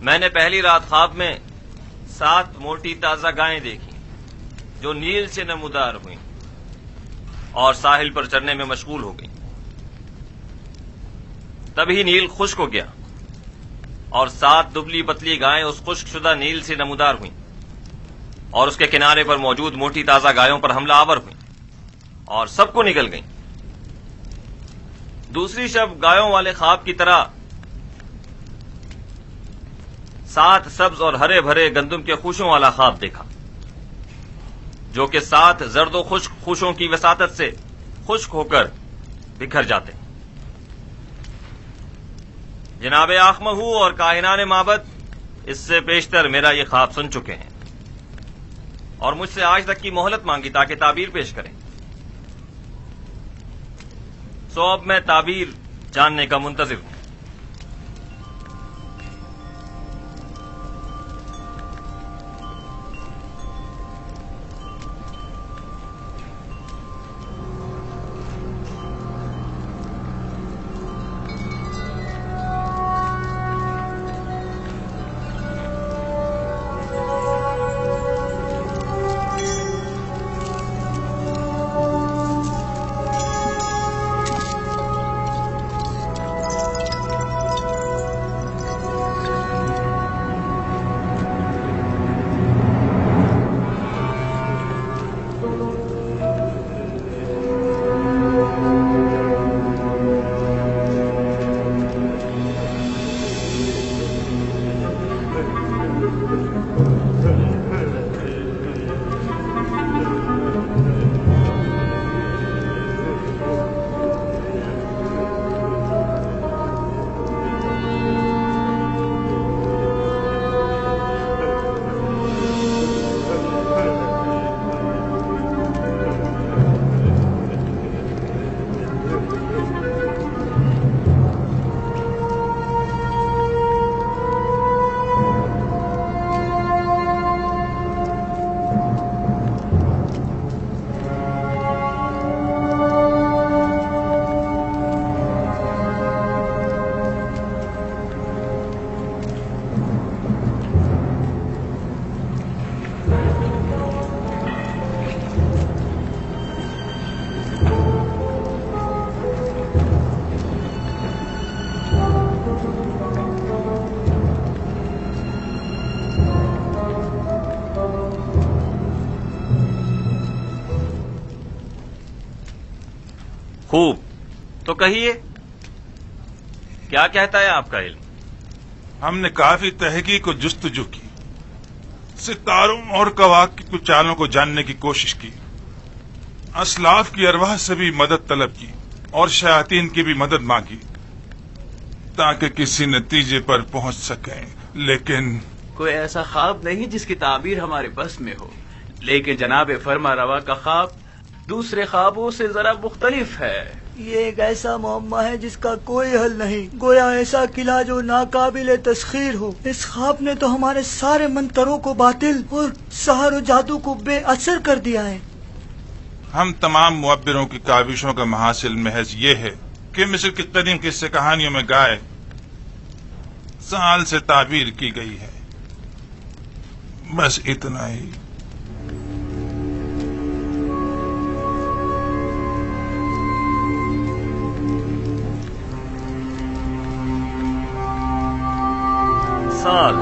میں نے پہلی رات خواب میں 7 موٹی تازہ گائیں دیکھی جو نیل سے نمودار ہوئیں اور ساحل پر چرنے میں مشغول ہو گئیں۔ تبھی نیل خشک ہو گیا اور 7 دبلی پتلی گائیں اس خشک شدہ نیل سے نمودار ہوئیں اور اس کے کنارے پر موجود موٹی تازہ گایوں پر حملہ آور ہوئیں اور سب کو نگل گئیں۔ دوسری شب گایوں والے خواب کی طرح 7 سبز اور ہرے بھرے گندم کے خوشوں والا خواب دیکھا جو کہ 7 زرد و خشک خوشوں کی وساطت سے خشک ہو کر بکھر جاتے ہیں۔ جناب آخمہو اور کاہنان معبد اس سے پیشتر میرا یہ خواب سن چکے ہیں اور مجھ سے آج تک کی مہلت مانگی تاکہ تعبیر پیش کریں۔ سو اب میں تعبیر جاننے کا منتظر ہوں۔ خوب، تو کہیے کیا کہتا ہے آپ کا علم؟ ہم نے کافی تحقیق و جستجو کی، ستاروں اور کواکب کی چالوں کو جاننے کی کوشش کی، اسلاف کی ارواح سے بھی مدد طلب کی اور شیاطین کی بھی مدد مانگی تاکہ کسی نتیجے پر پہنچ سکیں، لیکن کوئی ایسا خواب نہیں جس کی تعبیر ہمارے بس میں ہو۔ لیکن جناب فرما روا کا خواب دوسرے خوابوں سے ذرا مختلف ہے۔ یہ ایک ایسا معمہ ہے جس کا کوئی حل نہیں، گویا ایسا قلعہ جو ناقابل تسخیر ہو۔ اس خواب نے تو ہمارے سارے منتروں کو باطل اور سحر و جادو کو بے اثر کر دیا ہے۔ ہم تمام معبروں کی کاوشوں کا محاصل محض یہ ہے کہ مصر کی قدیم قصے کہانیوں میں گائے سال سے تعبیر کی گئی ہے، بس اتنا ہی۔ سال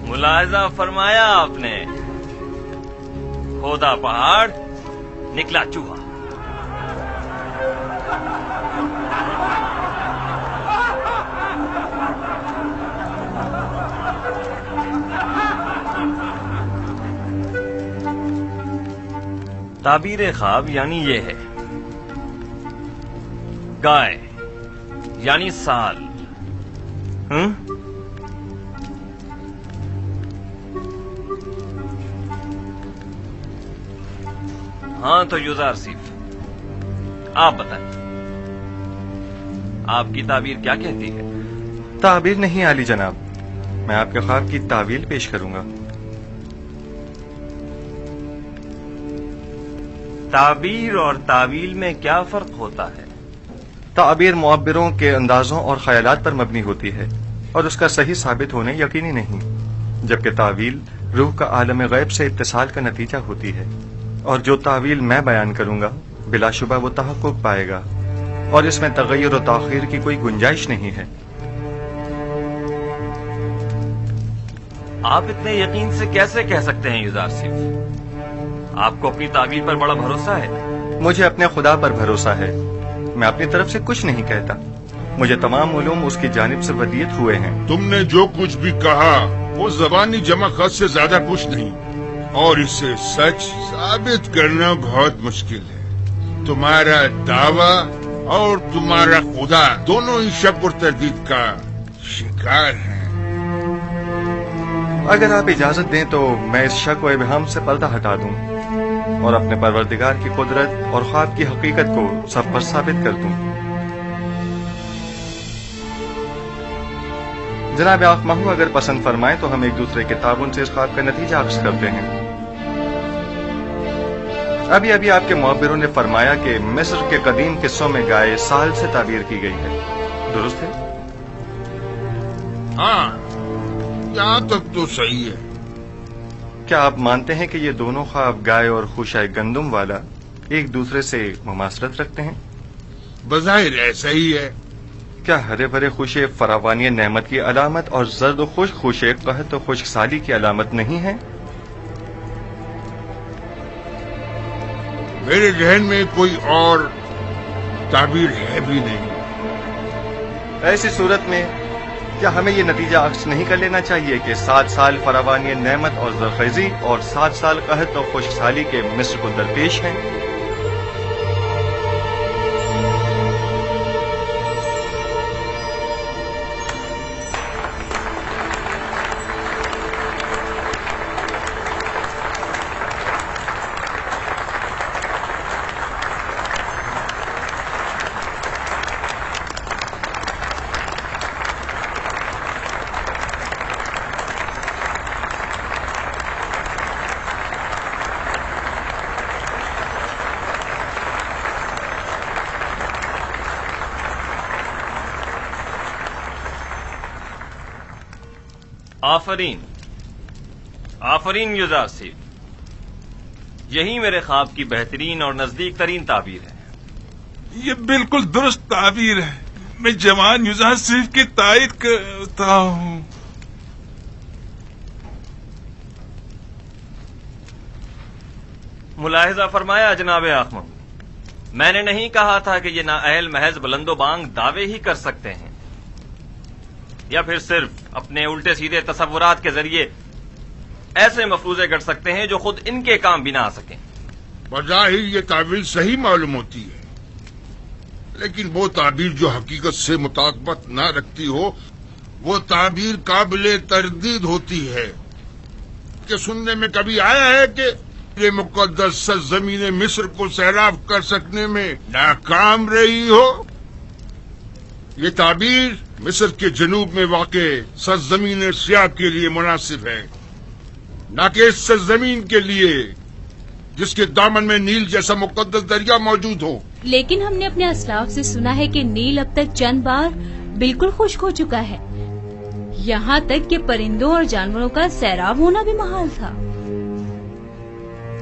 ملاحظہ فرمایا آپ نے، کھودا پہاڑ نکلا چوہا۔ تعبیر خواب یعنی یہ ہے गाय यानी साल। हाँ तो युजारसिफ, आप बताएं, आपकी ताबीर क्या कहती है? ताबीर नहीं आली जनाब, मैं आपके ख्वाब की तावील पेश करूंगा। ताबीर और तावील में क्या फर्क होता है? ताबीर मुअब्बिरों के अंदाजों और ख्यालात पर मबनी होती है और उसका सही साबित होने यकीनी नहीं, जबकि तावील रूह का आलम गैब से इत्तिसाल का नतीजा होती है, और जो तावील मैं बयान करूंगा बिलाशुबा वो तहक्कुक पाएगा और इसमें तगय्युर और ताखीर की कोई गुंजाइश नहीं है। आप इतने यकीन से कैसे कह सकते हैं युजारसिफ? आपको अपनी ताबीर पर बड़ा भरोसा है। मुझे अपने खुदा पर भरोसा है, मैं अपनी तरफ से कुछ नहीं कहता, मुझे तमाम उलूम उसकी जानिब से वदीयत हुए हैं। तुमने जो कुछ भी कहा वो ज़बानी जमा खत से ज्यादा कुछ नहीं, और इसे सच साबित करना बहुत मुश्किल है। तुम्हारा दावा और तुम्हारा खुदा दोनों ही शक और तरदीद का शिकार हैं। अगर आप इजाजत दें तो मैं इस शक व इबहम से पर्दा हटा दूं और अपने परवरदिगार की कुदरत और ख्वाब की हकीकत को सब पर साबित कर दूं। जनाब आखमहू अगर पसंद फरमाएं तो हम एक दूसरे के ताबुन से इस ख्वाब का नतीजा अक्स करते हैं। अभी अभी आपके मुअब्बिरों ने फरमाया कि मिस्र के कदीम किस्सों में गाय साल से ताबीर की गई है, दुरुस्त है? हाँ, यहाँ तक तो सही है। क्या आप मानते हैं कि ये दोनों ख्वाब गाय और खुशाए गंदुम वाला एक दूसरे से मुमासरत रखते हैं? बज़ाहिर ऐसा ही है। क्या हरे भरे खुशे फरावानी नेमत की अलामत और जर्द खुश खुशे कहत और खुश्क साली की अलामत नहीं है? मेरे जहन में कोई और ताबीर है भी नहीं। ऐसी सूरत में क्या हमें ये नतीजा अक्स नहीं कर लेना चाहिए कि 7 साल फरावानी नेमत और जरखेजी और 7 साल कहत और खुश्क साली के मिस्र को दरपेश हैं? आफरीन, आफरीन युजारसिफ, यही मेरे ख्वाब की बेहतरीन और नजदीक तरीन ताबीर है। ये बिल्कुल दुरुस्त ताबीर है। मैं जवान युजारसिफ की तायद करता हूँ। मुलाहिजा फरमाया जनाब आखमहू, मैंने नहीं कहा था कि ये नाअहल महज बुलंदोबांग दावे ही कर सकते हैं या फिर सिर्फ अपने उल्टे सीधे तसव्वुरात के जरिए ऐसे मफरूजे गढ़ सकते हैं जो खुद इनके काम भी ना आ सकें। बज़ाहिर ये ताबीर सही मालूम होती है, लेकिन वो ताबीर जो हकीकत से मुताबिकत न रखती हो वो ताबीर काबिले तरदीद होती है। कि सुनने में कभी आया है कि ये मुकद्दस सरज़मीन मिस्र को सैराब कर सकने में नाकाम रही हो? ये ताबीर मिस्र के जनूब में वाक़े सरज़मीन सियाब के लिए मुनासिब है, न कि इस सरज़मीन के लिए जिसके दामन में नील जैसा मुकद्दस दरिया मौजूद हो। लेकिन हमने अपने असलाफ से सुना है कि नील अब तक चंद बार बिल्कुल खुश्क हो चुका है, यहाँ तक कि परिंदों और जानवरों का सैराब होना भी महाल था।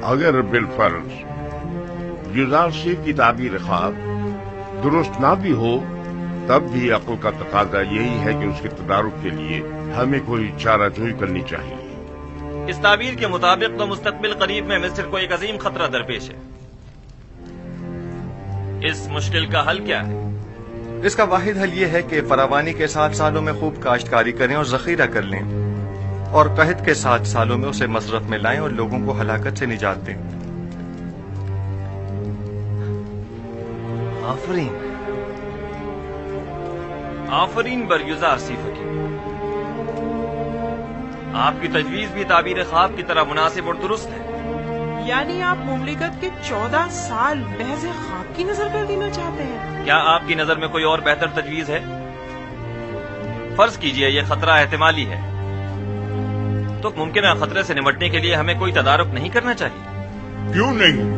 अगर बिलफर्ज युजारसिफ की ताबीर ख्वाब दुरुस्त ना भी हो, तब भी अक्ल का तकाजा यही है कि उसके तदारुक के लिए हमें कोई चाराजोई करनी चाहिए। इस ताबीर के मुताबिक तो मुस्तकबिल करीब में मिस्र को एक अजीम खतरा दरपेश है। इस मुश्किल का हल क्या है? इसका वाहिद हल ये है कि फरावानी के 7 सालों में खूब काश्तकारी करें और जखीरा कर लें, और कहत के 7 सालों में उसे मसरफ में लाएं और लोगों को हलाकत से निजात दें। आफरीन, آفرین بر یزار سی حکیم، آپ کی تجویز بھی تعبیر خواب کی طرح مناسب اور درست ہے۔ یعنی آپ مملکت کے 14 سال محض خواب کی نظر کر دینا چاہتے ہیں؟ کیا آپ کی نظر میں کوئی اور بہتر تجویز ہے؟ فرض کیجئے یہ خطرہ احتمالی ہے، تو ممکنہ خطرے سے نمٹنے کے لیے ہمیں کوئی تدارک نہیں کرنا چاہیے؟ کیوں نہیں؟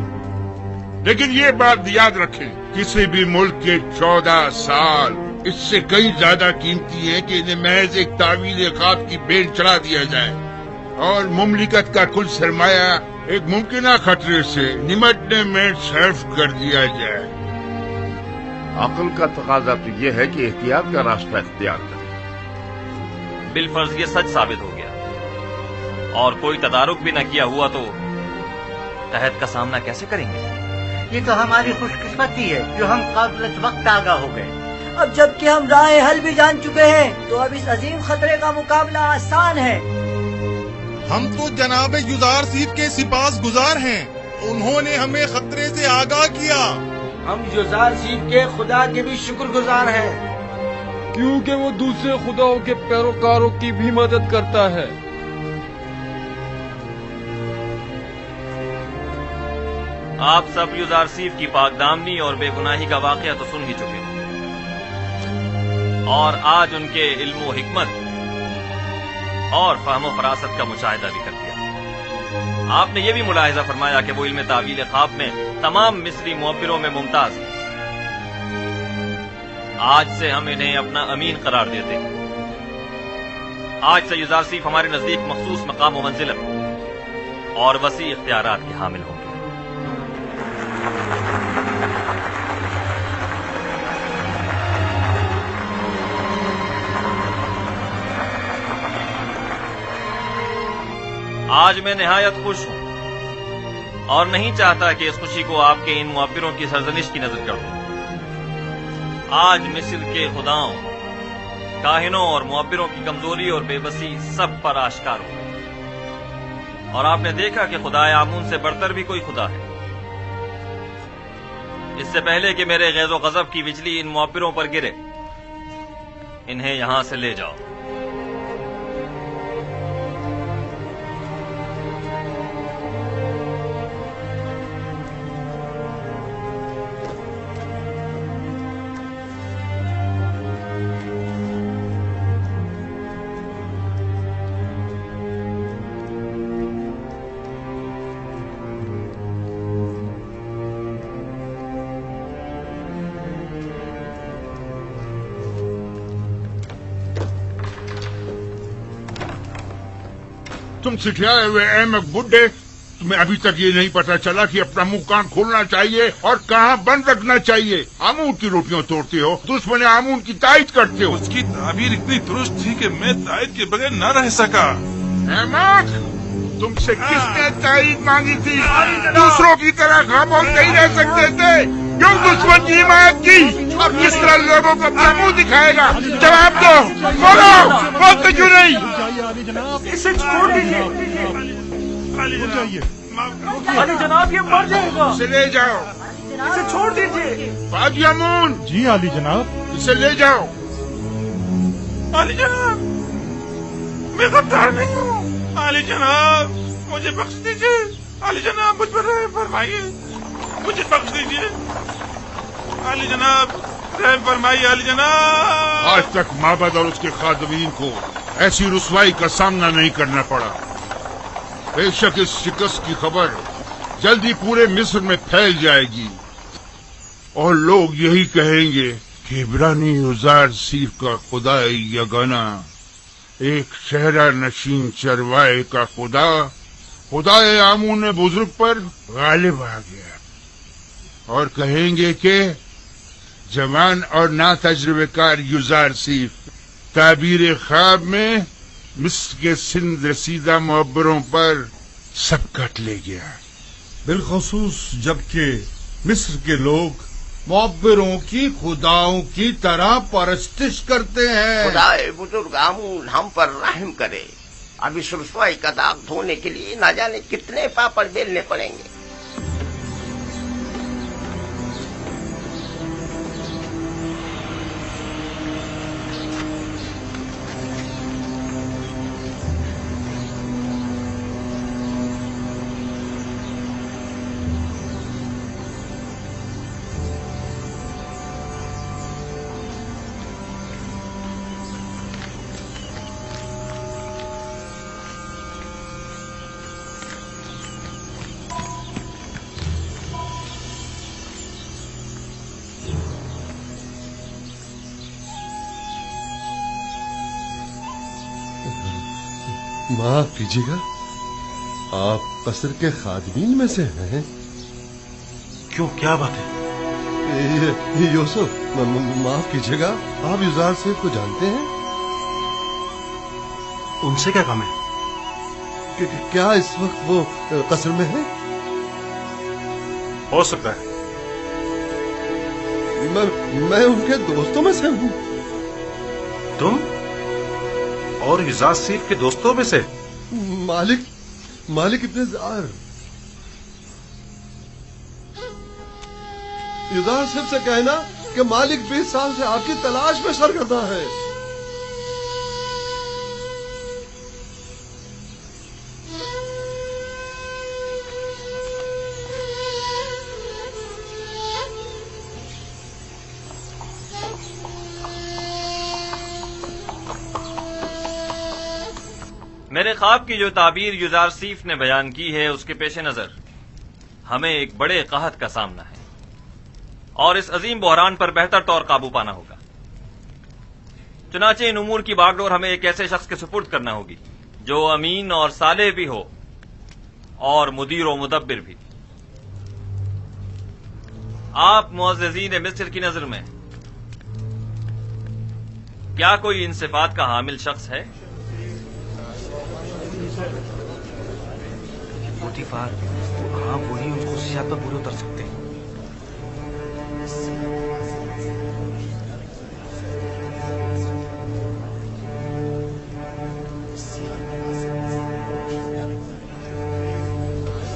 لیکن یہ بات یاد رکھیں، کسی بھی ملک کے 14 سال اس سے کئی زیادہ قیمتی ہیں کہ انہیں محض ایک تعویل خواب کی بین چڑھا دیا جائے اور مملکت کا کل سرمایہ ایک ممکنہ خطرے سے نمٹنے میں صرف کر دیا جائے۔ عقل کا تقاضا تو یہ ہے کہ احتیاط کا راستہ اختیار کریں۔ بالفرض یہ سچ ثابت ہو گیا اور کوئی تدارک بھی نہ کیا ہوا تو قحط کا سامنا کیسے کریں گے؟ یہ تو ہماری خوش قسمتی ہے جو ہم قبل وقت آگاہ ہو گئے۔ اب جب کہ ہم راہ حل بھی جان چکے ہیں تو اب اس عظیم خطرے کا مقابلہ آسان ہے۔ ہم تو جناب یزار سیف کے سپاس گزار ہیں، انہوں نے ہمیں خطرے سے آگاہ کیا۔ ہم یزار سیف کے خدا کے بھی شکر گزار ہیں، کیونکہ وہ دوسرے خداؤں کے پیروکاروں کی بھی مدد کرتا ہے۔ آپ سب یزار سیف کی پاک دامنی اور بے گناہی کا واقعہ تو سن ہی چکے ہوں، اور آج ان کے علم و حکمت اور فہم و فراست کا مشاہدہ بھی کر دیا۔ آپ نے یہ بھی ملاحظہ فرمایا کہ وہ علم تعویل خواب میں تمام مصری معبروں میں ممتاز ہیں۔ آج سے ہم انہیں اپنا امین قرار دیتے ہیں۔ آج سے یزار سیف ہمارے نزدیک مخصوص مقام و منزلت اور وسیع اختیارات کے حامل ہوں گے۔ آج میں نہایت خوش ہوں اور نہیں چاہتا کہ اس خوشی کو آپ کے ان معبروں کی سرزنش کی نظر کر دوں۔ آج مصر کے خداؤں، کاہنوں اور معبروں کی کمزوری اور بے بسی سب پر آشکار ہو گئی، اور آپ نے دیکھا کہ خدائے آمون سے بڑھتر بھی کوئی خدا ہے۔ اس سے پہلے کہ میرے غیظ و غضب کی بجلی ان معبروں پر گرے، انہیں یہاں سے لے جاؤ۔ تم سکھلائے ہوئے احمق بڈھے، تمہیں ابھی تک یہ نہیں پتا چلا کہ اپنا منہ کان کھولنا چاہیے اور کہاں بند رکھنا چاہیے۔ آمون کی روٹیاں توڑتے ہو، دشمن آمون کی تائید کرتے ہو۔ اس کی تعبیر اتنی درست تھی کہ میں تائید کے بغیر نہ رہ سکا۔ احمق، تم سے کس نے تائید مانگی تھی؟ دوسروں کی طرح خاموش نہیں رہ سکتے تھے، کیوں دشمن کی حمایت کی؟ اور کس طرح لوگوں کو اپنا منہ دکھائے گا؟ جواب دو، بولو، بولتے کیوں نہیں؟ اسے چھوڑ دیجیے علی جناب، یہ مر جائے گا۔ اسے لے جاؤ، اسے چھوڑ دیجیے۔ باجی امون، جی علی جناب۔ اسے لے جاؤ۔ علی جناب، میں غدار نہیں ہوں۔ علی جناب، مجھے بخش دیجیے۔ علی جناب، مجھ پر رحم فرمائیے، مجھے بخش دیجیے۔ علی جناب، رحم فرمائیے۔ علی جناب، آج تک معبد اور اس کے خادمین کو ایسی رسوائی کا سامنا نہیں کرنا پڑا۔ بے شک اس شکست کی خبر جلدی پورے مصر میں پھیل جائے گی اور لوگ یہی کہیں گے کہ عبرانی یزار سیف کا خدا یگانہ، ایک صحرا نشین چروائے کا خدا، خدائے آمون بزرگ پر غالب آ گیا، اور کہیں گے کہ جوان اور نا تجربے کار یزار سیف تعبیر خواب میں مصر کے سندھ رسیدہ معبروں پر سبقت لے گیا۔ بالخصوص جبکہ مصر کے لوگ معبروں کی خداؤں کی طرح پرستش کرتے ہیں۔ خدائے بزرگ آمون ہم پر رحم کرے۔ اب اس رسوائی کا داغ دھونے کے لیے نہ جانے کتنے پاپڑ بیلنے پڑیں گے۔ माफ कीजिएगा, आप कसर के खादमीन में से हैं? क्यों, क्या बात है? यूसुफ, माफ कीजिएगा, आप युजार सेठ को जानते हैं? उनसे क्या काम है? क्या इस वक्त वो कसर में है? हो सकता है। मैं उनके दोस्तों में से हूँ। तुम और युजार सेठ के दोस्तों में से? मालिक इब्ने जार। युजार सेठ से कहना कि मालिक 20 साल से आपकी तलाश में सरगर्दा है। मेरे ख्वाब की जो ताबीर युजार सीफ ने बयान की है, उसके पेश नजर हमें एक बड़े कहत का सामना है और इस अजीम बहरान पर बेहतर तौर काबू पाना होगा। चुनाचे इन उमूर की बागडोर हमें एक ऐसे शख्स के सुपुर्द करना होगी जो अमीन और सालेह भी हो और मुदीर व मुदब्बिर भी। आप मुअज़्ज़िज़ीन मिस्र की नजर में क्या कोई इन सिफात का हामिल शख्स है? पोतीफार, हाँ वही उन खुशियात पर पूरे उतर सकते हैं।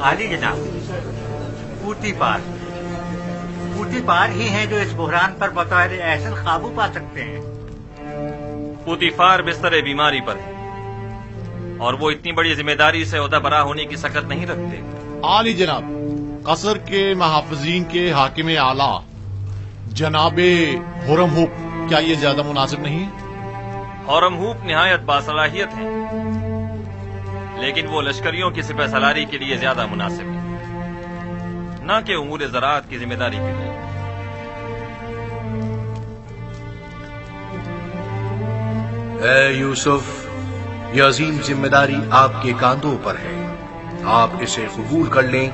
आली जनाब, पूतीफार ही हैं जो इस बुहरान पर बतौर एहसन काबू पा सकते हैं। पूतीफार बिस्तर बीमारी पर है और वो इतनी बड़ी जिम्मेदारी से ओहदा बरा होने की सकत नहीं रखते। आली जनाब, कसर के महाफिजीन के हाकिम आला जनाबे हुरमहूप, क्या ये ज्यादा मुनासिब नहीं है? हुरमहूप निहायत बासलाहियत है, लेकिन वो लश्करियों की सिपह सलारी के लिए ज्यादा मुनासिब है, न कि उमूर ज़राअत की जिम्मेदारी के लिए। ए यूसुफ, यह अजीम जिम्मेदारी आपके कांधों पर है, आप इसे कबूल कर लें।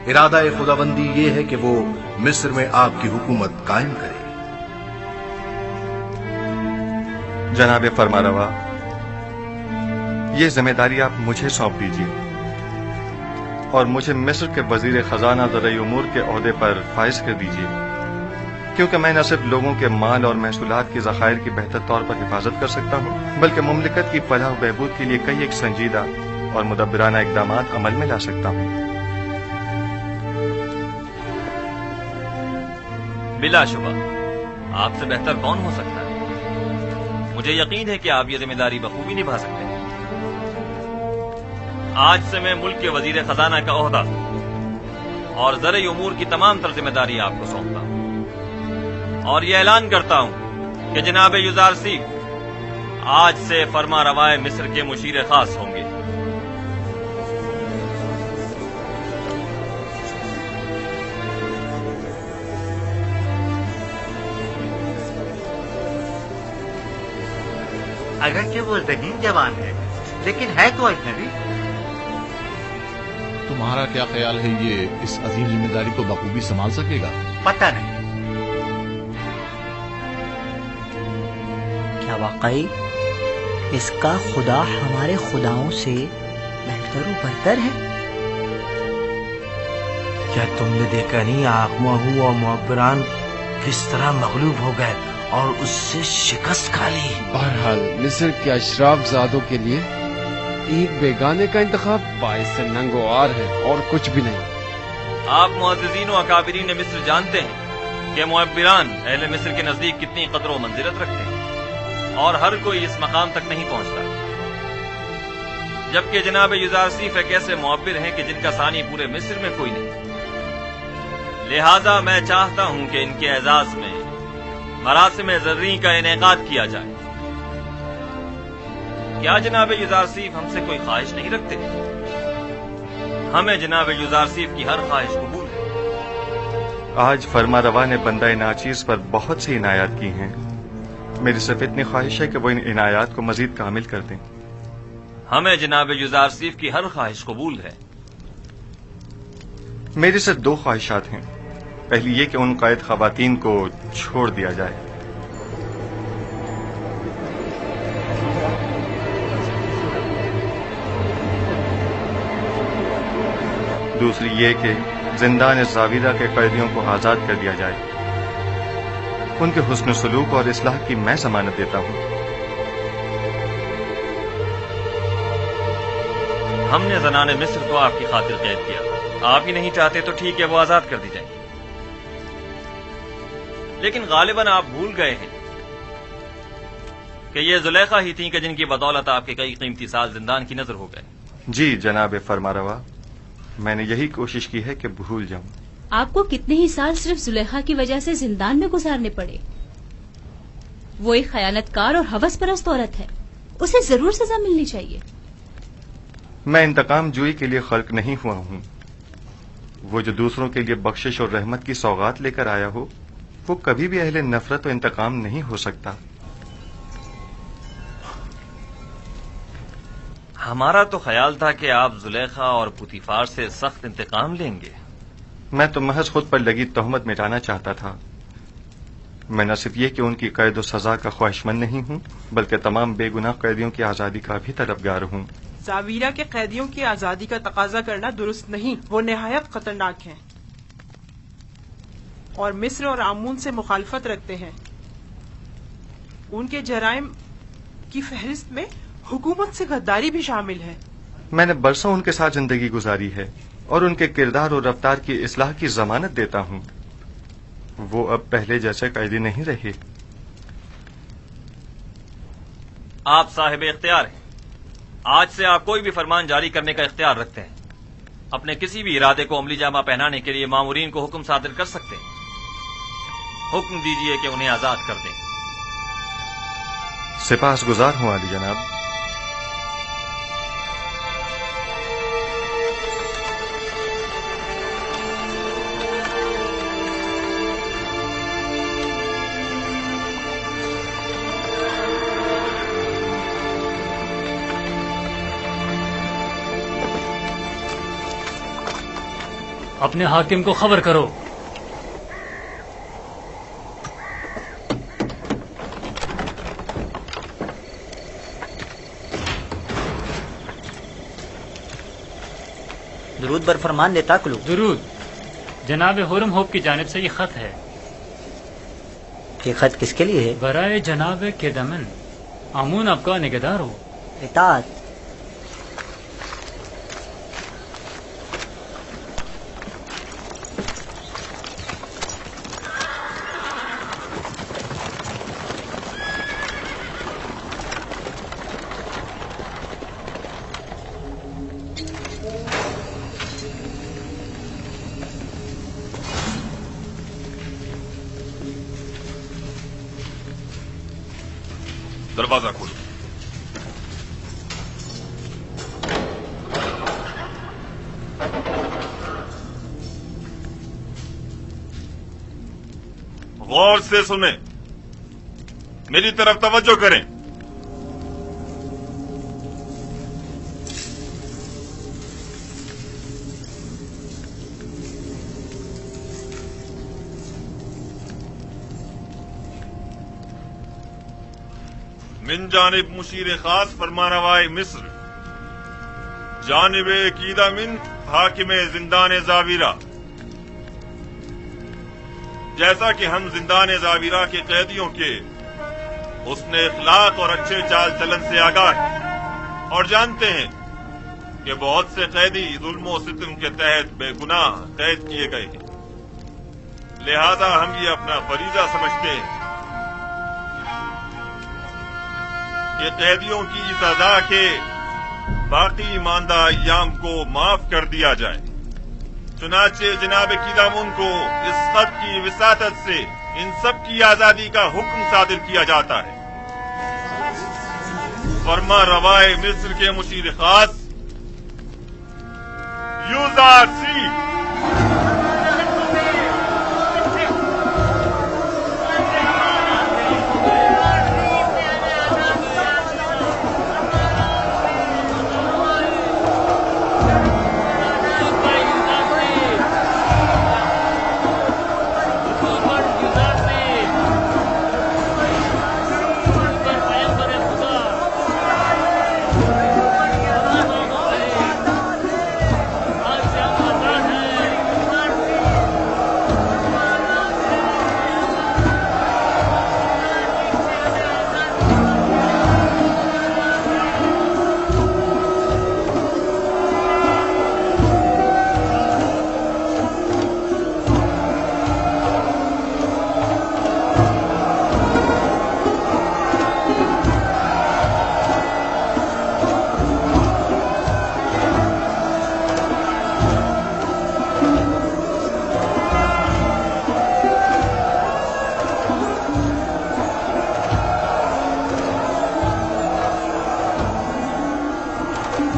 इरादा खुदाबंदी ये है कि वो मिस्र में आपकी हुकूमत कायम करे। जनाब फरमारवा, ये जिम्मेदारी आप मुझे सौंप दीजिए और मुझे मिस्र के वजीर खजाना ज़राई उमूर के ओहदे पर फाइज कर दीजिए, क्योंकि मैं न सिर्फ लोगों के माल और महसूलात की ज़खायर की बेहतर तौर पर हिफाजत कर सकता हूँ, बल्कि मुमलिकत की फलाह व बहबूद के लिए कई एक संजीदा और मुदब्बिराना इक़दामात अमल में ला सकता हूँ। बिलाशुबा आपसे बेहतर कौन हो सकता है। मुझे यकीन है कि आप ये जिम्मेदारी बखूबी निभा सकते हैं। आज से मैं मुल्क के वजीर खजाना का ओहदा और ज़राई उमूर की तमाम तर जिम्मेदारी आपको सौंपता हूँ और ये ऐलान करता हूँ कि जनाब युजार सीफ आज से फरमा रवाए मिस्र के मुशीर खास होंगे। अगरचे वो ज़हीन जवान है, लेकिन है तो अजनबी। तुम्हारा क्या ख्याल है, ये इस अजीम जिम्मेदारी को बखूबी संभाल सकेगा? पता नहीं। क्या वाकई इसका खुदा हमारे खुदाओं से बेहतर व बरतर है? क्या तुमने देखा नहीं आखमाहू और मुअब्बरान किस तरह मगलूब हो गए और उससे शिकस्त खा ली। बहरहाल मिस्र के अशराफ ज़ादों के लिए एक बेगाने का इंतखाब बाइस नंगोआर है और कुछ भी नहीं। आप मुअज़्ज़िज़ीन व अकाबिरीन मिस्र जानते हैं कि मुअब्बिरान अहले मिस्र के नजदीक कितनी कदर व मंजिलत रखते हैं और हर कोई इस मकाम तक नहीं पहुंचता, जबकि जनाब युजार सीफ एक ऐसे मुअब्बिर हैं कि जिनका सानी पूरे मिस्र में कोई नहीं। लिहाजा मैं चाहता हूं कि इनके एजाज में मरासिम ज़र्री का इनेकाद किया जाए। क्या जनाब युजार सीफ हमसे कोई ख्वाहिश नहीं रखते? हमें जनाब युजार सीफ की हर ख्वाहिश कबूल है। आज फरमा रवा ने बंदा नाचीज पर बहुत सी इनायात की हैं। मेरी सिर्फ इतनी ख्वाहिश है कि वो इन इनायात को मजीद कामिल कर दें। हमें जनाब युजारसीफ की हर ख्वाहिश कबूल है। मेरे से 2 ख्वाहिशात हैं। पहली ये कि उन कैद खवातीन को छोड़ दिया जाए। दूसरी ये कि जिंदान ज़ाविरा के कैदियों को आजाद कर दिया जाए। उनके हुस्न सलूक और इस्लाह की मैं जमानत देता हूं। हमने ज़नाने मिस्र को आपकी खातिर कैद किया। आप ही नहीं चाहते तो ठीक है, वो आजाद कर दी जाएंगी। लेकिन गालिबन आप भूल गए हैं कि ये जुलेखा ही थी कि जिनकी बदौलत आपके कई कीमती साल जिंदान की नजर हो गए। जी जनाब फरमारवा, मैंने यही कोशिश की है कि भूल जाऊं। आपको कितने ही साल सिर्फ जुलेखा की वजह से जिंदान में गुजारने पड़े। वो एक खयानतकार और हवस परस्त औरत है, उसे जरूर सजा मिलनी चाहिए। मैं इंतकाम जुई के लिए खल्क नहीं हुआ हूं। वो जो दूसरों के लिए बख्शिश और रहमत की सौगात लेकर आया हो, वो कभी भी अहले नफरत और इंतकाम नहीं हो सकता। हमारा तो ख्याल था कि आप जुलेखा और पुतीफार से सख्त इंतकाम लेंगे। मैं तो महज खुद पर लगी तोहमत मिटाना चाहता था। मैं न सिर्फ ये कि उनकी कैद और सजा का ख्वाहिशमंद नहीं हूं, बल्कि तमाम बेगुनाह कैदियों की आजादी का भी तलबगार हूं। ज़ावीरा के कैदियों की आजादी का तकाजा करना दुरुस्त नहीं, वो निहायत खतरनाक हैं और मिस्र और आमून से मुखालफत रखते हैं। उनके जराइम की फहरिस्त में हुकूमत से गद्दारी भी शामिल है। मैंने बरसों उनके साथ जिंदगी गुजारी है और उनके किरदार और रफ्तार की इस्लाह की जमानत देता हूं। वो अब पहले जैसे कैदी नहीं रहे। आप साहिब इख्तियार हैं। आज से आप कोई भी फरमान जारी करने का इख्तियार रखते हैं। अपने किसी भी इरादे को अमली जामा पहनाने के लिए मामूरीन को हुक्म सादिर कर सकते हैं। हुक्म दीजिए कि उन्हें आजाद कर दें। सिपाहसगुजार हूं आली जनाब। अपने हाकिम को खबर करो। दुरूद बर फरमान देता कुलू। दुरूद। जनाब हुरम होप की जानिब से ये खत है। ये खत किसके लिए है? बराए जनाब के दमन, आमून आपका निगहदार हो। इताअत। दरवाजा खोलो। गौर से सुने, मेरी तरफ तवज्जो करें। मिन जानिब मुशीर खास फरमानवाए मिस्र, जानिब कीदा मिन हाकिम जिंदान ज़ावीरा। जैसा कि हम जिंदान ज़ावीरा के कैदियों के उसने इखलाक और अच्छे चाल चलन से आगाह हैं और जानते हैं कि बहुत से कैदी जुल्म और सितम के तहत बेगुनाह कैद किए गए हैं। लिहाजा हम ये अपना फरीजा समझते हैं कि कैदियों की सजा के बाकी मानदा अय्याम को माफ कर दिया जाए। चुनाचे जनाब कीदामुन को इस खत की विसातत से इन सब की आजादी का हुक्म सादिर किया जाता है। फरमा रवाए मिस्र के मुशीर खास युजारसीफ।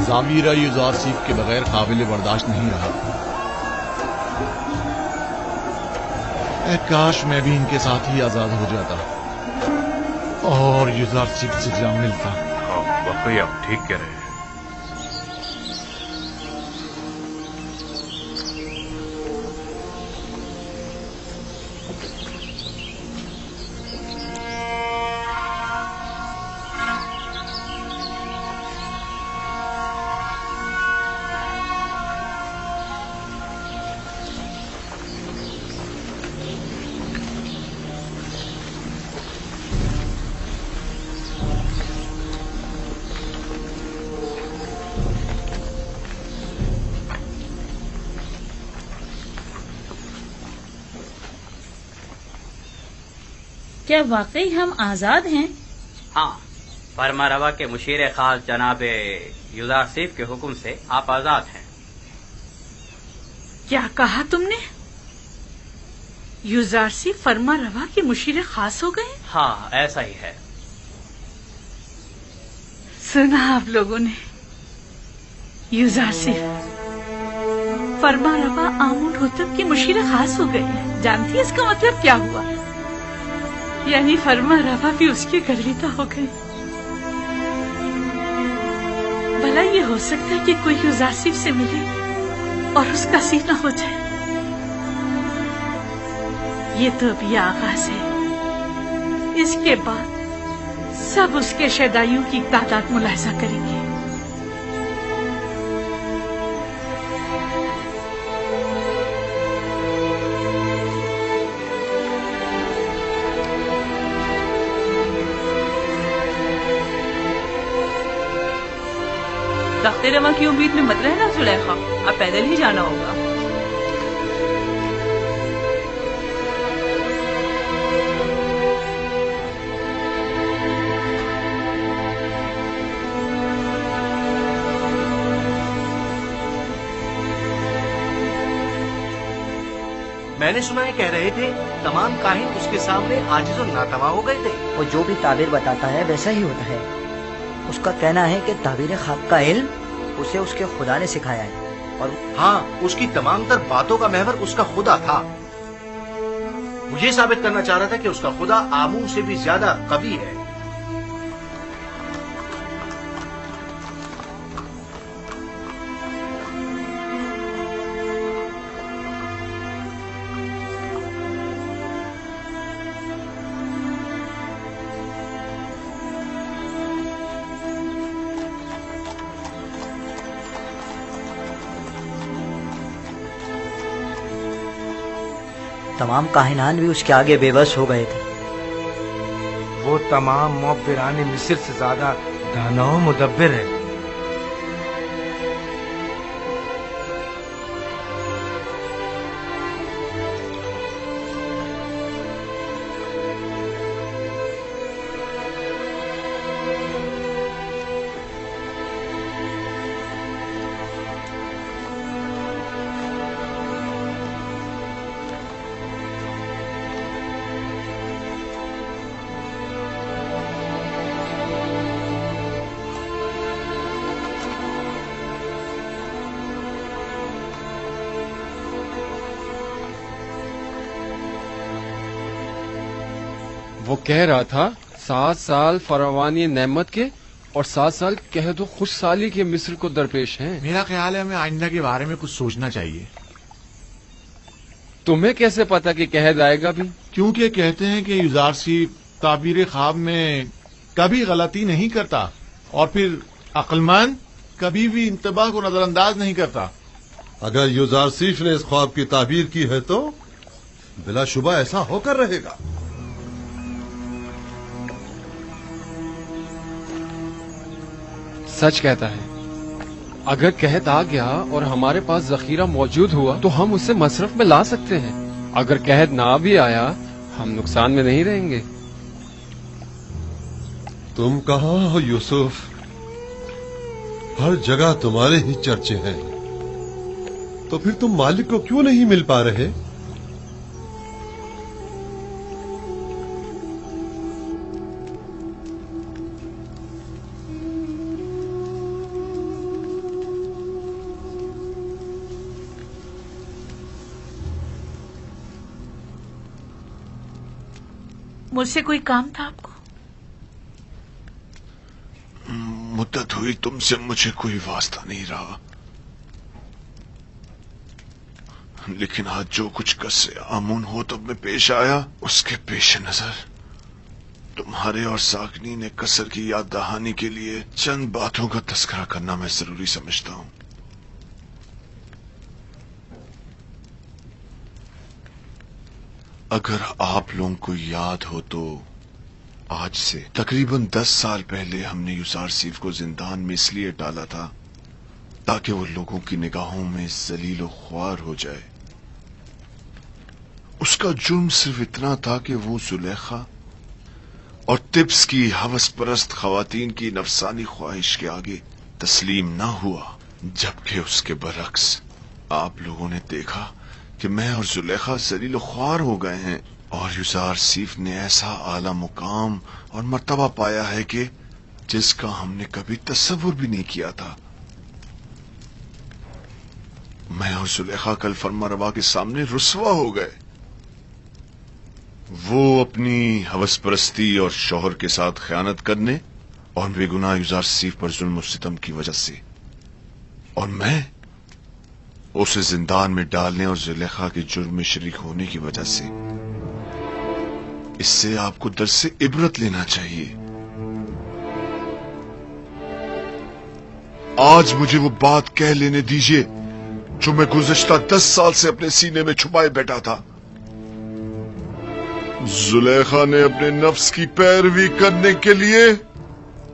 ज़ामीरा युज़ारसीफ के बगैर काबिल बर्दाश्त नहीं रहा। काश मैं भी इनके साथ ही आजाद हो जाता और युज़ारसीफ से जा मिलता। वाकई आप ठीक कह रहे हैं। क्या वाकई हम आजाद हैं? हाँ, फरमा रवा के मुशीर खास जनाब युज़ारसीफ के हुक्म से आप आजाद हैं। क्या कहा तुमने? युज़ारसीफ फरमा रवा के मुशीर खास हो गए? हाँ, ऐसा ही है। सुना आप लोगों ने? युज़ारसीफ फरमा रवा आमुन होतब के मुशीर खास हो गए। जानती है इसका मतलब क्या हुआ? यानी फरमा रवा भी उसके गर्विता हो गए। भला ये हो सकता है कि कोई युज़ारसीफ से मिले और उसका सीना हो जाए? ये तो अभी आगाज है। इसके बाद सब उसके शैदाइयों की तादाद मुलाहिजा करेंगे। तख्ते रवा की उम्मीद में मत रहना जुलेखा, अब पैदल ही जाना होगा। मैंने सुना है कह रहे थे तमाम काहिन उसके सामने आजिज़ और नातवा हो गए थे। वो जो भी ताबीर बताता है वैसा ही होता है। उसका कहना है कि ताबीर ख्वाब का इल्म उसे उसके खुदा ने सिखाया है और हाँ, उसकी तमाम तर बातों का महवर उसका खुदा था। वो ये साबित करना चाह रहा था कि उसका खुदा आमून से भी ज्यादा कवी है। तमाम काहिनान भी उसके आगे बेबस हो गए थे। वो तमाम मुअब्बिरान मिस्र से ज्यादा दाना और मुदब्बिर है। वो कह रहा था 7 साल फरावानी नेमत के और 7 साल कह दो खुशहाली के मिस्र को दरपेश हैं। मेरा ख्याल है हमें आइंदा के बारे में कुछ सोचना चाहिए। तुम्हें कैसे पता कि कहद आएगा भी? क्योंकि कहते हैं कि युज़ारसीफ ताबीर ख्वाब में कभी गलती नहीं करता और फिर अक्लमंद कभी भी इंतबाह को नजरअंदाज नहीं करता। अगर युज़ारसीफ ने इस ख्वाब की ताबीर की है तो बिलाशुबा ऐसा होकर रहेगा। सच कहता है। अगर कहत आ गया और हमारे पास जखीरा मौजूद हुआ तो हम उसे मसरफ में ला सकते हैं। अगर कहत ना भी आया हम नुकसान में नहीं रहेंगे। तुम कहाँ हो यूसुफ? हर जगह तुम्हारे ही चर्चे हैं। तो फिर तुम मालिक को क्यों नहीं मिल पा रहे? मुझसे कोई काम था आपको? मुद्दत हुई तुमसे मुझे कोई वास्ता नहीं रहा, लेकिन आज जो कुछ कस्से आमून हो तब में पेश आया, उसके पेश नजर तुम्हारे और साकनी ने कसर की याद दहानी के लिए चंद बातों का तस्करा करना मैं जरूरी समझता हूं। अगर आप लोगों को याद हो तो आज से तकरीबन 10 साल पहले हमने युजार सीफ को जिंदान में इसलिए डाला था ताकि वो लोगों की निगाहों में जलील ख्वार हो जाए। उसका जुर्म सिर्फ इतना था कि वो जुलेखा और तिब्स की हवस परस्त खवातीन की नफसानी ख्वाहिश के आगे तस्लीम ना हुआ, जबकि उसके बरक्स आप लोगों ने देखा कि मैं और जुलेखा जलील ख्वार हो गए हैं और युजार सीफ ने ऐसा आला मुकाम और मर्तबा पाया है कि जिसका हमने कभी तस्वुर भी नहीं किया था। मैं और जुलेखा कल फरमा रवा के सामने रुस्वा हो गए। वो अपनी हवस परस्ती और शौहर के साथ खयानत करने और बेगुनाह युजार सीफ पर जुल्म और सितम की वजह से, और मैं उसे जिंदान में डालने और जुलेखा के जुर्म में शरीक होने की वजह से। इससे आपको दर्स से इबरत लेना चाहिए। आज मुझे वो बात कह लेने दीजिए जो मैं गुज़श्ता 10 साल से अपने सीने में छुपाए बैठा था। जुलेखा ने अपने नफ्स की पैरवी करने के लिए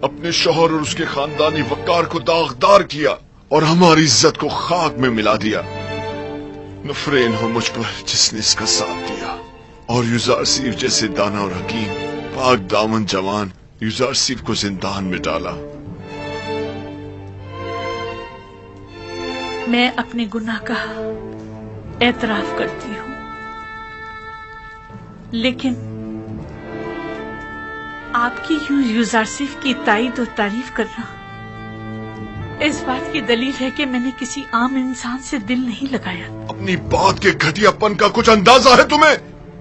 अपने शौहर और उसके खानदानी वकार को दागदार किया और हमारी इज्जत को खाक में मिला दिया। नफरेन हो मुझ पर जिसने इसका साथ दिया, और युजार सीफ जैसे दाना और हकीम पाक दामन जवान युजार सीफ को जिंदान में डाला। मैं अपने गुनाह का एतराफ करती हूँ, लेकिन आपकी यूं युजार सीफ की तारीफ और तारीफ करना इस बात की दलील है कि मैंने किसी आम इंसान से दिल नहीं लगाया। अपनी बात के घटियापन का कुछ अंदाजा है तुम्हें?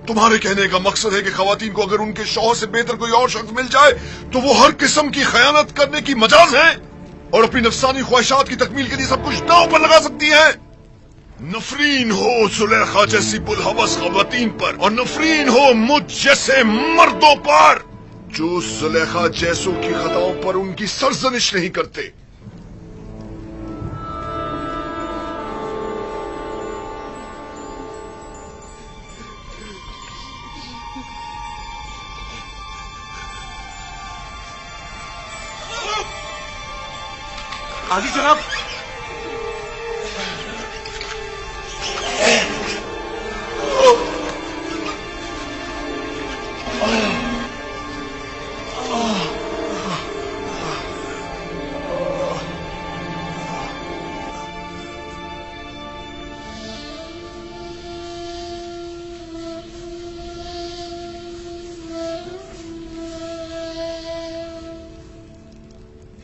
तुम्हारे कहने का मकसद है कि खवातीन को अगर उनके शौहर से बेहतर कोई और शख्स मिल जाए तो वो हर किस्म की खयानत करने की मजाज है और अपनी नफसानी ख्वाहिशात की तकमील के लिए सब कुछ दांव पर लगा सकती है। नफरीन हो जुलेखा जैसी बुलहवस खवातीन पर, और नफरीन हो मुझ जैसे मर्दों पर जो जुलेखा जैसों की खताओं पर उनकी सरजनिश नहीं करते। आगे जनाब।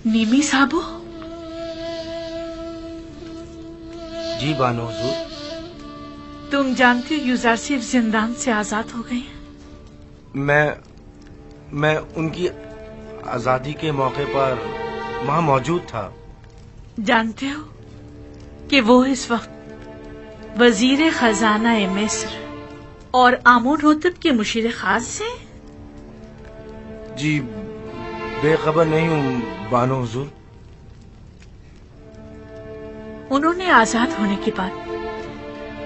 नीमी साहबो। जी बानो हुजूर। तुम जानते हो युजार सीफ जिंदान से आजाद हो गए हैं। मैं उनकी आजादी के मौके पर वहां मौजूद था। जानते हो कि वो इस वक्त वजीर खजाना मिस्र और आमून होतब के मुशीर खास हैं? जी बेखबर नहीं हूँ बानो हुजूर। उन्होंने आजाद होने के बाद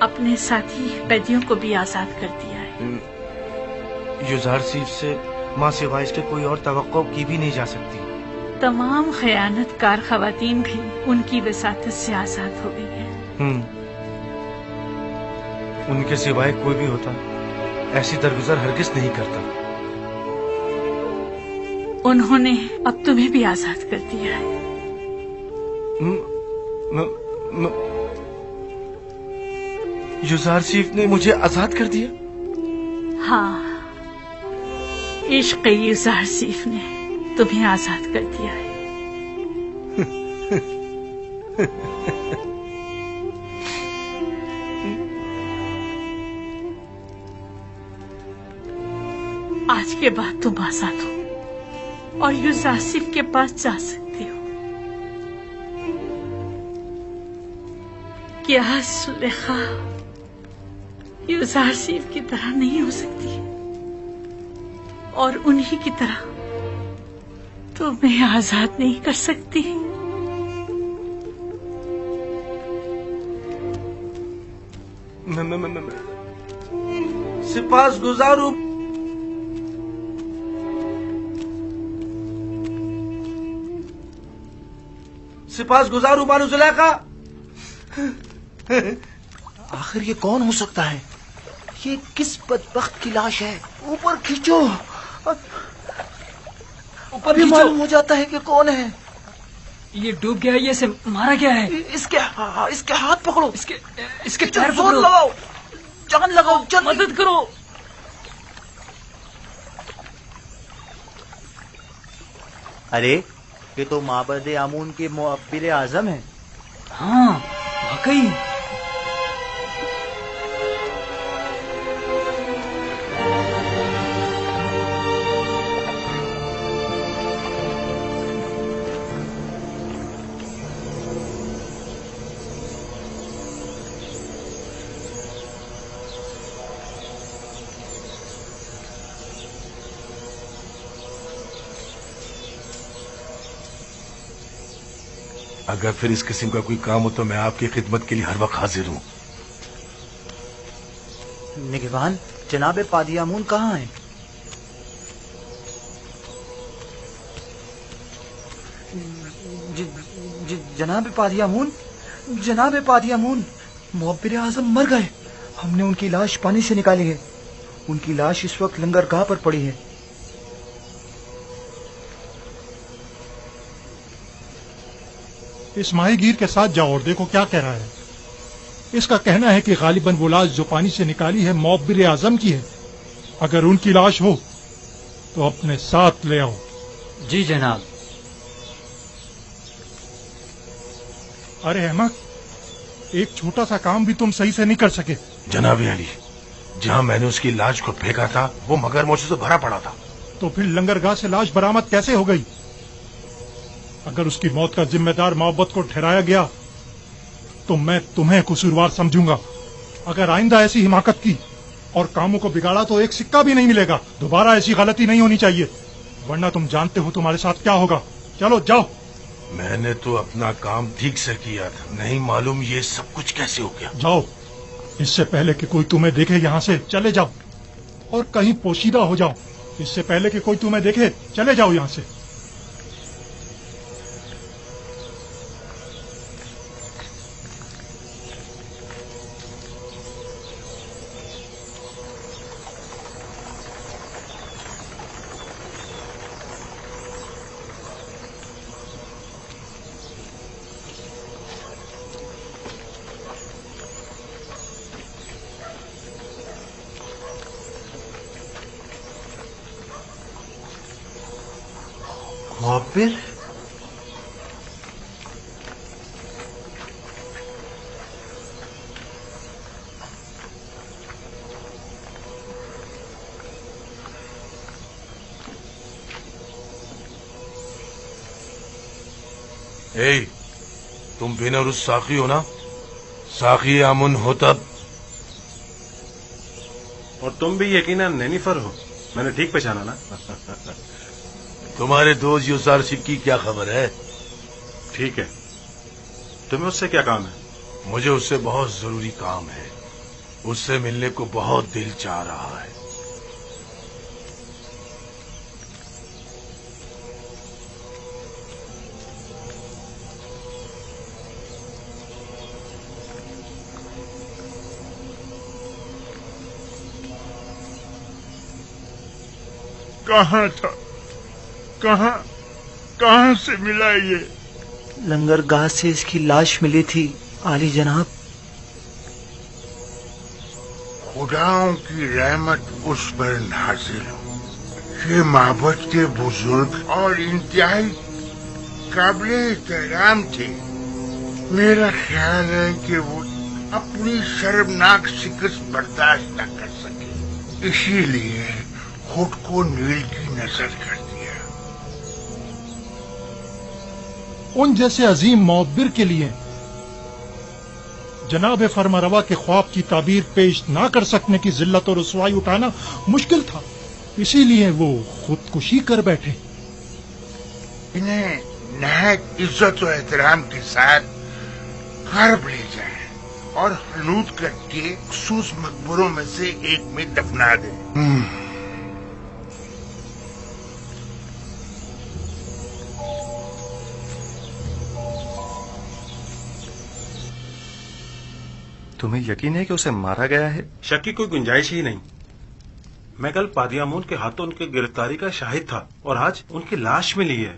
अपने साथी कैदियों को भी आजाद कर दिया है। युजार सीफ से मां सिवाय इसके कोई और तवक्को की भी नहीं जा सकती। तमाम खयानतकार खवातीन भी उनकी वसातत से आजाद हो गई हैं। उनके सिवाय कोई भी होता ऐसी दरगुजर हरगिज नहीं करता। उन्होंने अब तुम्हें भी आजाद कर दिया है। युजार सीफ ने मुझे आजाद कर दिया? हाँ, इश्क युजार सीफ ने तुम्हें आजाद कर दिया है। आज के बाद तुम आजाद हो और यूसुफ के पास जा सकते हो। क्या सुलेखा यूसुफ की तरह नहीं हो सकती और उन्हीं की तरह तुम्हें आजाद नहीं कर सकती। सिपास गुजारू बानु जुलेखा। आखिर ये कौन हो सकता है? ये किस बदबख्त की लाश है? ऊपर खींचो, ऊपर भी मालूम हो जाता है कि कौन है। ये डूब गया है, ये इसे मारा गया है। इसके हाथ पकड़ो, इसके पैर जोर पकड़ो, लगाओ, जान लगाओ, मदद करो। अरे ये तो माबद आमून के मुअब्बिर आजम है। हाँ वाकई। अगर फिर इस किस्म का कोई काम हो तो मैं आपकी खिदमत के लिए हर वक्त हाजिर हूँ। निगहबान, जनाब पादियामून कहाँ हैं? जनाब पादियामून, मुअब्बिर आजम मर गए। हमने उनकी लाश पानी से निकाली है। उनकी लाश इस वक्त लंगरगाह पर पड़ी है। इस माहीगीर के साथ जाओ और देखो क्या कह रहा है। इसका कहना है कि गालिबन वो लाश जो पानी से निकाली है मुअब्बिर आजम की है। अगर उनकी लाश हो तो अपने साथ ले आओ। जी जनाब। अरे अहमद, एक छोटा सा काम भी तुम सही से नहीं कर सके। जनाब अली, जहाँ मैंने उसकी लाश को फेंका था वो मगरमच्छों से भरा पड़ा था। तो फिर लंगरगाह से लाश बरामद कैसे हो गई? अगर उसकी मौत का जिम्मेदार मोहब्बत को ठहराया गया तो मैं तुम्हें कसूरवार समझूंगा। अगर आइंदा ऐसी हिमाकत की और कामों को बिगाड़ा तो एक सिक्का भी नहीं मिलेगा। दोबारा ऐसी गलती नहीं होनी चाहिए, वरना तुम जानते हो तुम्हारे साथ क्या होगा। चलो जाओ। मैंने तो अपना काम ठीक से किया था, नहीं मालूम ये सब कुछ कैसे हो गया। जाओ, इससे पहले कि कोई तुम्हें देखे यहाँ से चले जाओ और कहीं पोशीदा हो जाओ। इससे पहले कि कोई तुम्हें देखे चले जाओ यहाँ से। मुअब्बिर, तुम बेनरुस साखी हो ना? साखी आमुन हो तब। और तुम भी यकीनन नैनीफर हो, मैंने ठीक पहचाना ना? तुम्हारे दोस्त यूसुफ की क्या खबर है? ठीक है, तुम्हें उससे क्या काम है? मुझे उससे बहुत जरूरी काम है। उससे मिलने को बहुत दिल चाह रहा है। कहाँ था? कहाँ से मिला ये? लंगरगाह से इसकी लाश मिली थी आली जनाब। खुदाओं की रहमत उस पर नाजिल हो। ये माबद के बुजुर्ग और इंतहाई काबिल एहतराम थे। मेरा ख्याल है कि वो अपनी शर्मनाक शिकस्त बर्दाश्त न कर सके, इसीलिए खुद को नील की नजर कर दिया। उन जैसे अजीम मुअब्बिर के लिए जनाब फरमारवा के ख्वाब की ताबीर पेश ना कर सकने की जिल्लत और रुसवाई उठाना मुश्किल था, इसीलिए वो खुदकुशी कर बैठे। इन्हें नहायत इज्जत और एहतराम के साथ कर्ब ले जाएं और हनूद करके मखसूस मकबरों में से एक में दफना दें। तुम्हें यकीन है कि उसे मारा गया है? शक की कोई गुंजाइश ही नहीं। मैं कल पादियामून के हाथों उनकी गिरफ्तारी का शाहिद था और आज उनकी लाश मिली है।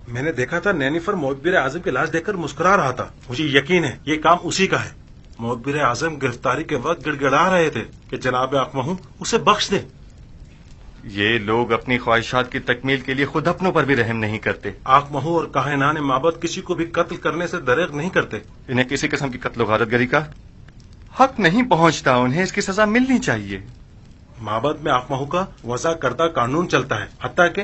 मैंने देखा था नैनीफर मुअब्बिर आजम की लाश देखकर मुस्कुरा रहा था। मुझे यकीन है ये काम उसी का है। मुअब्बिर आजम गिरफ्तारी के वक्त गिड़गिड़ा रहे थे कि जनाब आकमहू उसे बख्श दे। ये लोग अपनी ख्वाहिशात की तकमील के लिए खुद अपनों पर भी रहम नहीं करते। आकमहू और काहिनान माबद किसी को भी कत्ल करने से दरेग नहीं करते। इन्हें किसी किस्म की कत्ल गारतगरी का हक नहीं पहुंचता, उन्हें इसकी सजा मिलनी चाहिए। माबद में आकमहू का वज़ा करदा कानून चलता है, हत्ता कि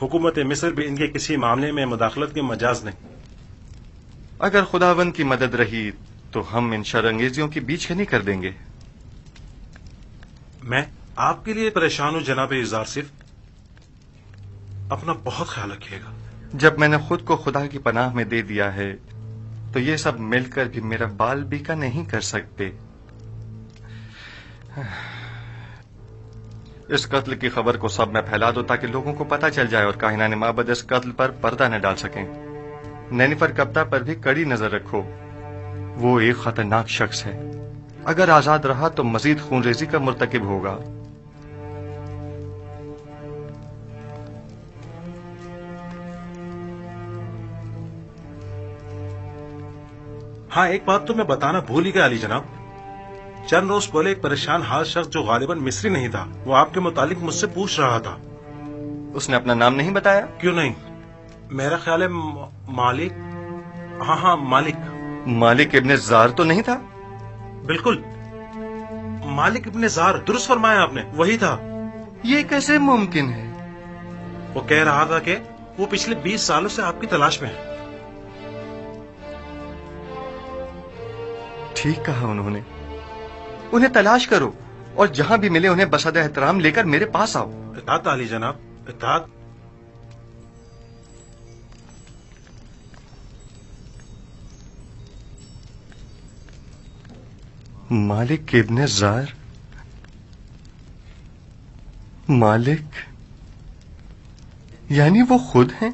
हुकूमत मिस्र भी इनके किसी मामले में मुदाखलत की मजाज नहीं। अगर खुदावंद की मदद रही तो हम इन शरंगेजियों की बीचकनी कर देंगे। मैं आपके लिए परेशान हूं जनाब इज़ार सिर्फ। अपना बहुत ख्याल रखिएगा। जब मैंने खुद को खुदा की पनाह में दे दिया है तो ये सब मिलकर भी मेरा बाल बीका नहीं कर सकते। इस कत्ल की खबर को सब में फैला दो ताकि लोगों को पता चल जाए और काहिनान माबद इस कत्ल पर पर्दा न डाल सकें। नैनीफर कप्ता पर भी कड़ी नजर रखो, वो एक खतरनाक शख्स है। अगर आजाद रहा तो मजीद खूनरेजी का मुर्तकिब होगा। हाँ, एक बात तो मैं बताना भूल ही गया अली जनाब। चंद रोज पहले एक परेशान हाल शख्स जो गालिबन मिस्री नहीं था, वो आपके मुतालिक मुझसे पूछ रहा था। उसने अपना नाम नहीं बताया? क्यों नहीं, मेरा ख्याल है मालिक। हाँ, मालिक इब्ने जार तो नहीं था? बिल्कुल, मालिक इब्ने जार, दुरुस्त फरमाया आपने, वही था। ये कैसे मुमकिन है? वो कह रहा था कि वो पिछले 20 सालों से आपकी तलाश में है। ठीक कहा उन्होंने। उन्हें तलाश करो और जहां भी मिले उन्हें बसद एहतराम लेकर मेरे पास आओ। इताअत अली जनाब, इताअत। मालिक इब्ने जार, मालिक यानी वो खुद हैं?